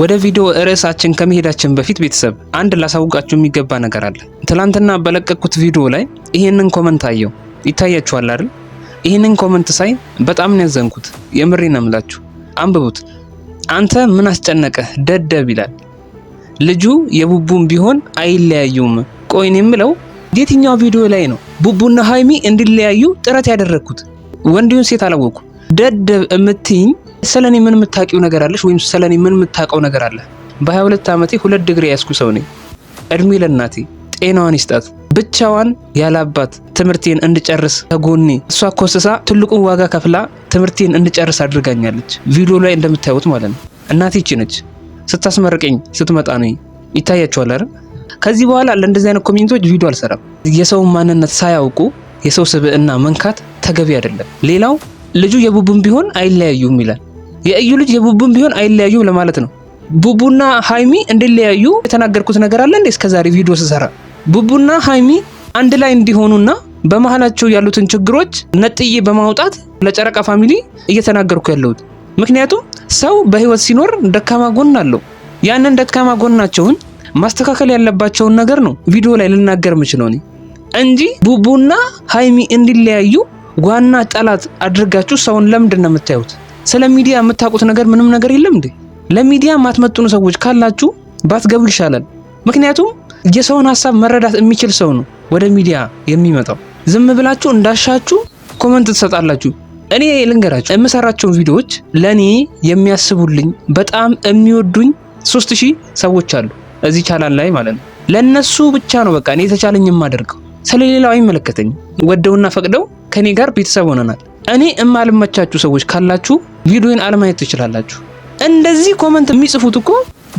ወደ ቪዲዮ ርዕሳችን ከመሄዳችን በፊት ቤተሰብ አንድ ላሳውቃችሁ የሚገባ ነገር አለ። ትላንትና በለቀቁት ቪዲዮ ላይ ይሄንን ኮመንት አየው። ይታያችኋል አይደል? ይሄንን ኮመንት ሳይ በጣም ነው ያዘንኩት። የምሬን ነው የምላችሁ። አንብቡት። አንተ ምን አስጨነቀህ ደደብ ይላል። ልጁ የቡቡም ቢሆን አይለያዩም። ቆይ እኔ የምለው የትኛው ቪዲዮ ላይ ነው ቡቡና ሃይሚ እንዲለያዩ ጥረት ያደረኩት? ወንድዩን ሴት አላወቁ። ደደብ እምትይኝ ስለኔ ምን የምታውቂው ነገር አለሽ? ወይም ስለኔ ምን የምታውቀው ነገር አለ? በ22 ዓመቴ 2 ዲግሪ ያስኩ ሰው ነኝ። እድሜ ለእናቴ ጤናዋን ይስጣት። ብቻዋን ያላባት ትምህርቴን እንድጨርስ ከጎኔ እሷ ኮስሳ ትልቁን ዋጋ ከፍላ ትምህርቴን እንድጨርስ አድርጋኛለች። ቪዲዮ ላይ እንደምታዩት ማለት ነው። እናቴ እቺ ነች። ስታስመርቀኝ ስትመጣ ነው። ይታያችኋል አይደል? ከዚህ በኋላ ለእንደዚህ አይነት ኮሜንቶች ቪዲዮ አልሰራም። የሰው ማንነት ሳያውቁ የሰው ስብዕና መንካት ተገቢ አይደለም። ሌላው ልጁ የቡቡም ቢሆን አይለያዩም ይላል። የእዩ ልጅ የቡቡም ቢሆን አይለያዩም ለማለት ነው። ቡቡና ሃይሚ እንዲለያዩ የተናገርኩት ነገር አለ እንዴ? እስከዛሬ ቪዲዮ ስሰራ ቡቡና ሃይሚ አንድ ላይ እንዲሆኑና በመሃላቸው ያሉትን ችግሮች ነጥዬ በማውጣት ለጨረቃ ፋሚሊ እየተናገርኩ ያለሁት። ምክንያቱም ሰው በህይወት ሲኖር ደካማ ጎን አለው። ያንን ደካማ ጎናቸውን ማስተካከል ያለባቸውን ነገር ነው ቪዲዮ ላይ ልናገር የምችለው እኔ እንጂ ቡቡና ሃይሚ እንዲለያዩ ዋና ጠላት አድርጋችሁ ሰውን ለምንድን ነው የምታዩት? ስለ ሚዲያ የምታውቁት ነገር ምንም ነገር የለም እንዴ? ለሚዲያ ማትመጡኑ ሰዎች ካላችሁ ባትገቡ ይሻላል። ምክንያቱም የሰውን ሐሳብ መረዳት የሚችል ሰው ነው ወደ ሚዲያ የሚመጣው። ዝም ብላችሁ እንዳሻችሁ ኮሜንት ትሰጣላችሁ። እኔ ልንገራችሁ የምሰራቸውን ቪዲዮዎች ለኔ የሚያስቡልኝ በጣም የሚወዱኝ 3000 ሰዎች አሉ እዚህ ቻናል ላይ ማለት ነው። ለነሱ ብቻ ነው በቃ እኔ የተቻለኝ የማደርገው። ስለሌላው አይመለከተኝም። ወደውና ፈቅደው ከኔ ጋር ቤተሰብ ሆነናል። እኔ እማልመቻችሁ ሰዎች ካላችሁ ቪዲዮን አለማየት ትችላላችሁ። እንደዚህ ኮሜንት የሚጽፉት እኮ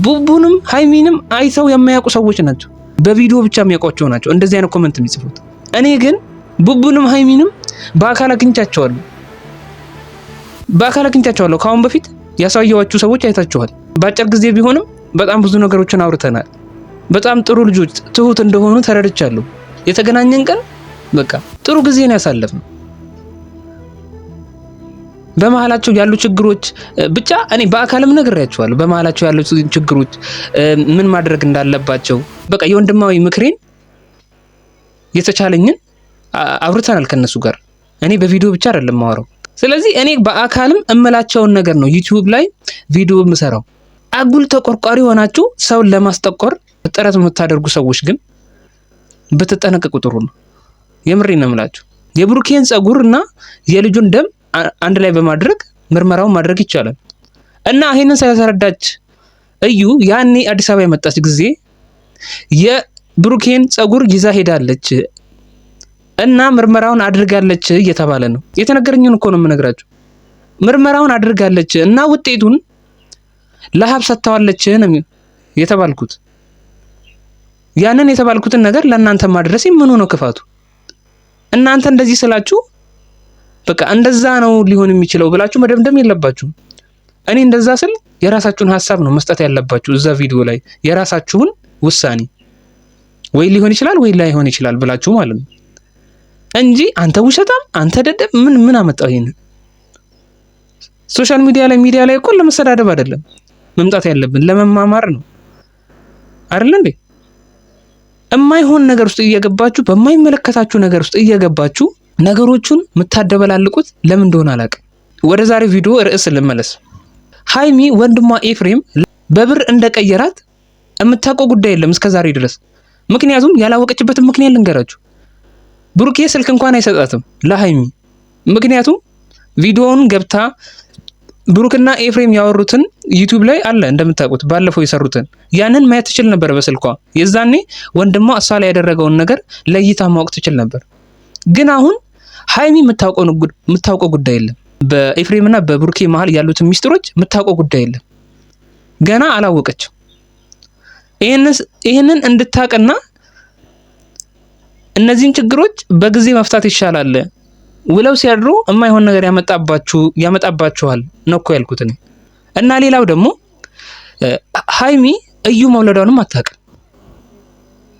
ቡቡንም ሃይሚንም አይተው የማያውቁ ሰዎች ናቸው። በቪዲዮ ብቻ የሚያውቋቸው ናቸው እንደዚህ አይነት ኮሜንት የሚጽፉት። እኔ ግን ቡቡንም ሃይሚንም በአካል አግኝቻቸዋለሁ። ከአሁን በፊት ያሳየዋችሁ ሰዎች አይታችኋል። በአጭር ጊዜ ቢሆንም በጣም ብዙ ነገሮችን አውርተናል። በጣም ጥሩ ልጆች ትሁት እንደሆኑ ተረድቻለሁ። የተገናኘን ቀን በቃ ጥሩ ጊዜ ነው ያሳለፍነው። በመሃላቸው ያሉ ችግሮች ብቻ እኔ በአካልም ነግሬያቸዋለሁ። በመሃላቸው ያሉ ችግሮች ምን ማድረግ እንዳለባቸው በቃ የወንድማዊ ምክሬን የተቻለኝን አውርተናል ከነሱ ጋር። እኔ በቪዲዮ ብቻ አይደለም ማወራው። ስለዚህ እኔ በአካልም እመላቸውን ነገር ነው ዩቲዩብ ላይ ቪዲዮ የምሰራው። አጉል ተቆርቋሪ ሆናችሁ ሰውን ለማስጠቆር ጥረት የምታደርጉ ሰዎች ግን በተጠነቀቁ ጥሩ ነው። የምሬን ነው የምላችሁ። የብሩኬን ጸጉርና የልጁን ደም አንድ ላይ በማድረግ ምርመራውን ማድረግ ይቻላል። እና ይሄንን ሳይተረዳች እዩ ያኔ አዲስ አበባ የመጣች ጊዜ የብሩኬን ጸጉር ይዛ ሄዳለች እና ምርመራውን አድርጋለች እየተባለ ነው። የተነገረኝን እኮ ነው የምነግራችሁ። ምርመራውን አድርጋለች እና ውጤቱን ለሀብ ሰጥታዋለች ነው የተባልኩት። ያንን የተባልኩትን ነገር ለእናንተ ማድረስ ምኑ ነው ክፋቱ? እናንተ እንደዚህ ስላችሁ በቃ እንደዛ ነው ሊሆን የሚችለው ብላችሁ መደምደም የለባችሁ። እኔ እንደዛ ስል የራሳችሁን ሐሳብ ነው መስጠት ያለባችሁ እዛ ቪዲዮ ላይ የራሳችሁን ውሳኔ ወይ ሊሆን ይችላል ወይ ላይሆን ይችላል ብላችሁ ማለት ነው እንጂ አንተ ውሸታም አንተ ደደብ ምን አመጣው? ይሄን ሶሻል ሚዲያ ላይ እኮ ለመሰዳደብ አይደለም መምጣት ያለብን ለመማማር ነው አይደል እንዴ? የማይሆን ነገር ውስጥ እየገባችሁ በማይመለከታችሁ ነገር ውስጥ እየገባችሁ ነገሮቹን የምታደበላልቁት ለምን እንደሆነ አላውቅም። ወደ ዛሬ ቪዲዮ ርዕስ ልመለስ። ሃይሚ ወንድሟ ኤፍሬም በብር እንደቀየራት የምታውቀው ጉዳይ የለም እስከዛሬ ድረስ። ምክንያቱም ያላወቀችበትን ምክንያት ልንገራችሁ። ብሩኬ ስልክ እንኳን አይሰጣትም ለሃይሚ። ምክንያቱም ቪዲዮውን ገብታ ብሩክና ኤፍሬም ያወሩትን ዩቲዩብ ላይ አለ እንደምታውቁት፣ ባለፈው የሰሩትን ያንን ማየት ትችል ነበር በስልኳ። የዛኔ ወንድሟ እሷ ላይ ያደረገውን ነገር ለይታ ማወቅ ትችል ነበር። ግን አሁን ሃይሚ የምታውቀው ጉዳይ የለም። በኤፍሬምና በብሩኬ መሃል ያሉትን ሚስጥሮች የምታውቀው ጉዳይ የለም። ገና አላወቀችም። ይሄንን እንድታቀና እነዚህን ችግሮች በጊዜ መፍታት ይሻላል። ውለው ሲያድሩ የማይሆን ነገር ያመጣባችኋል ነው እኮ ያልኩት እኔ። እና ሌላው ደግሞ ሃይሚ እዩ መውለዷንም አታውቅም።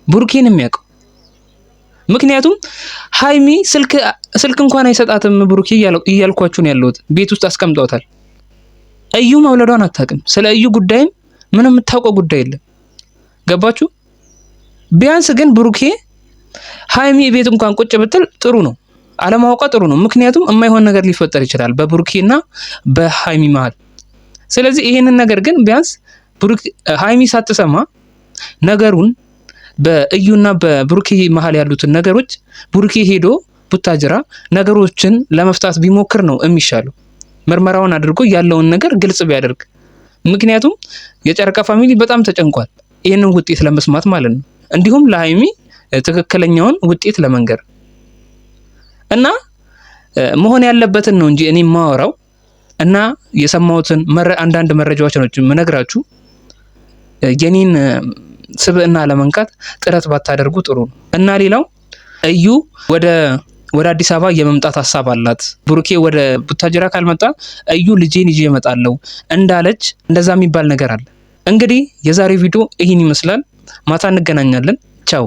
ብሩኬን የሚያውቀው ምክንያቱም ሃይሚ ስልክ እንኳን አይሰጣትም ብሩኬ እያልኳችሁ ነው ያለሁት። ቤት ውስጥ አስቀምጠውታል። እዩ መውለዷን አታውቅም። ስለ እዩ ጉዳይም ምንም የምታውቀው ጉዳይ የለም። ገባችሁ? ቢያንስ ግን ብሩኬ ሀይሚ ቤት እንኳን ቁጭ ብትል ጥሩ ነው። አለማወቋ ጥሩ ነው። ምክንያቱም የማይሆን ነገር ሊፈጠር ይችላል በብሩኬና በሀይሚ መሀል። ስለዚህ ይሄንን ነገር ግን ቢያንስ ሀይሚ ሳትሰማ ነገሩን በእዩና በብሩኬ መሀል ያሉትን ነገሮች ብሩኬ ሄዶ ቡታጅራ ነገሮችን ለመፍታት ቢሞክር ነው የሚሻለው። ምርመራውን አድርጎ ያለውን ነገር ግልጽ ቢያደርግ። ምክንያቱም የጨረቃ ፋሚሊ በጣም ተጨንቋል ይህንን ውጤት ለመስማት ማለት ነው። እንዲሁም ለሀይሚ ትክክለኛውን ውጤት ለመንገር እና መሆን ያለበትን ነው እንጂ እኔ የማወራው እና የሰማሁትን አንዳንድ መረጃዎች ነው የምነግራችሁ። የኔን ስብዕና ለመንካት ጥረት ባታደርጉ ጥሩ ነው። እና ሌላው እዩ ወደ አዲስ አበባ የመምጣት ሀሳብ አላት። ብሩኬ ወደ ቡታጅራ ካልመጣ እዩ ልጄን ይዤ እመጣለሁ እንዳለች እንደዛ የሚባል ነገር አለ። እንግዲህ የዛሬ ቪዲዮ ይህን ይመስላል። ማታ እንገናኛለን። ቻው።